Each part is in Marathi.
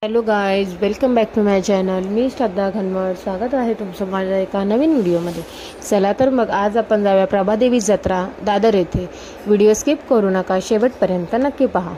Hello guys, welcome back to my channel. मी श्रद्धा घनवट. स्वागत आहे तुमचं माझ्या एका नवीन व्हिडिओमध्ये. चला तर मग आज आपण जाऊया प्रभादेवी जत्रा दादर येथे. व्हिडिओ स्किप करू नका, शेवटपर्यंत नक्की पहा.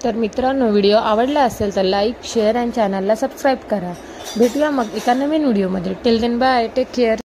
तर मित्रांनो, व्हिडिओ आवडला असेल तर लाईक, शेअर आणि चॅनलला सबस्क्राईब करा. भेटूया मग एका नवीन व्हिडिओमध्ये. Till then bye, take care.